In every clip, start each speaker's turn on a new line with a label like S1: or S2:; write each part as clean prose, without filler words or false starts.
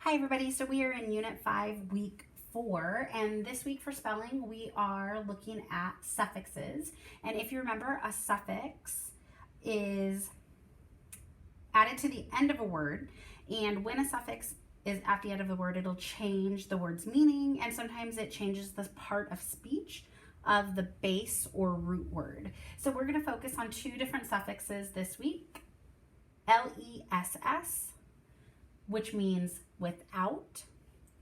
S1: Hi everybody, so we are in Unit 5, Week 4, and this week for spelling we are looking at suffixes. And if you remember, a suffix is added to the end of a word, and when a suffix is at the end of the word, it'll change the word's meaning, and sometimes it changes the part of speech of the base or root word. So we're going to focus on two different suffixes this week. LESS, which means without,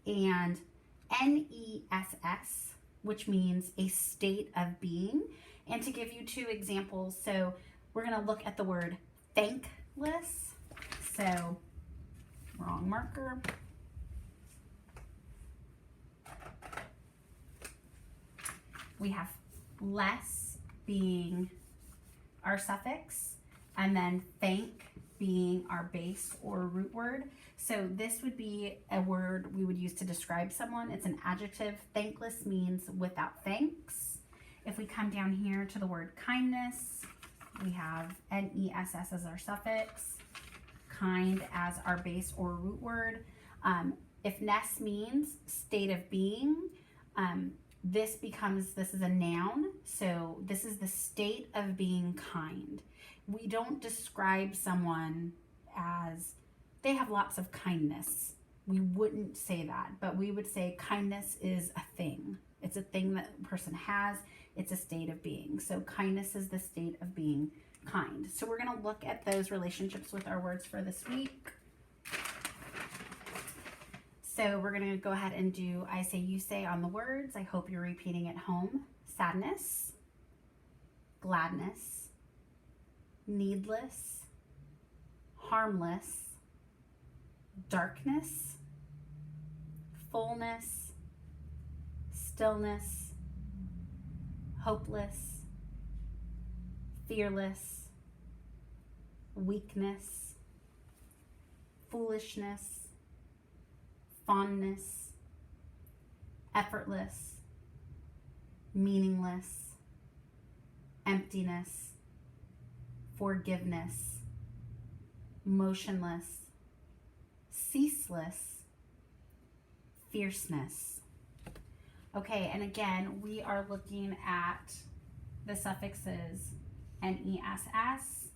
S1: and NESS, which means a state of being. And to give you two examples, so we're going to look at the word thankless. So, wrong marker. We have less being our suffix, and then thank being our base or root word. So this would be a word we would use to describe someone. It's an adjective. Thankless means without thanks. If we come down here to the word kindness, we have NESS as our suffix, kind as our base or root word. If ness means state of being, this is a noun, so this is the state of being kind. We don't describe someone as they have lots of kindness. We wouldn't say that, but we would say kindness is a thing. It's a thing that a person has. It's a state of being. So kindness is the state of being kind. So we're going to look at those relationships with our words for this week. So we're going to go ahead and do I say, you say on the words. I hope you're repeating at home. Sadness, gladness, needless, harmless, darkness, fullness, stillness, hopeless, fearless, weakness, foolishness, fondness, effortless, meaningless, emptiness, forgiveness, motionless, ceaseless, fierceness. Okay, and again, we are looking at the suffixes NESS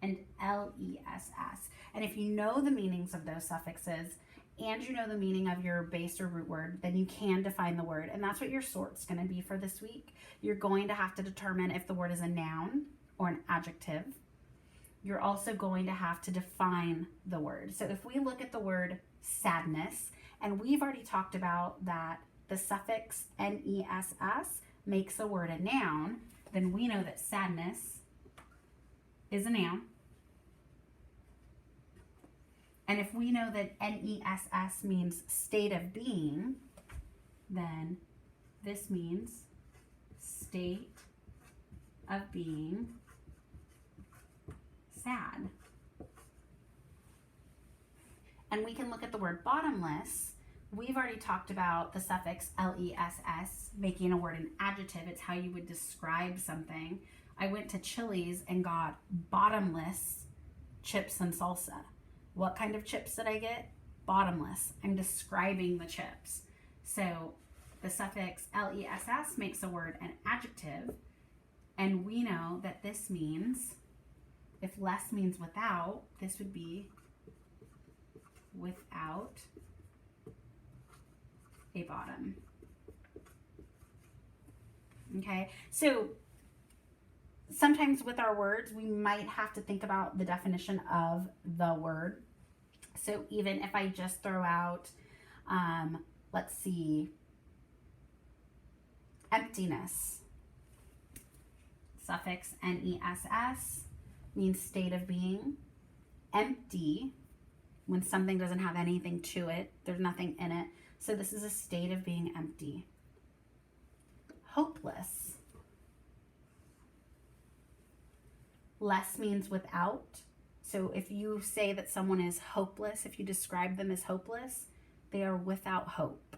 S1: and LESS. And if you know the meanings of those suffixes and you know the meaning of your base or root word, then you can define the word. And that's what your sort's going to be for this week. You're going to have to determine if the word is a noun or an adjective. You're also going to have to define the word. So if we look at the word sadness, and we've already talked about that the suffix NESS makes a word a noun, then we know that sadness is a noun. And if we know that NESS means state of being, then this means state of being sad. And we can look at the word bottomless. We've already talked about the suffix LESS making a word an adjective. It's how you would describe something. I went to Chili's and got bottomless chips and salsa. What kind of chips did I get? Bottomless. I'm describing the chips. So the suffix LESS makes a word an adjective, and we know that this means, if less means without, this would be without a bottom. Okay, so sometimes with our words, we might have to think about the definition of the word. So even if I just throw out, let's see, emptiness, suffix NESS means state of being. Empty, when something doesn't have anything to it, there's nothing in it. So this is a state of being empty. Hopeless. Less means without. So if you say that someone is hopeless, if you describe them as hopeless, they are without hope.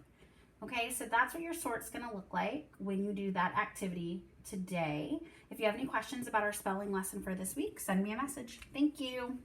S1: Okay, so that's what your sort's going to look like when you do that activity today. If you have any questions about our spelling lesson for this week, send me a message. Thank you.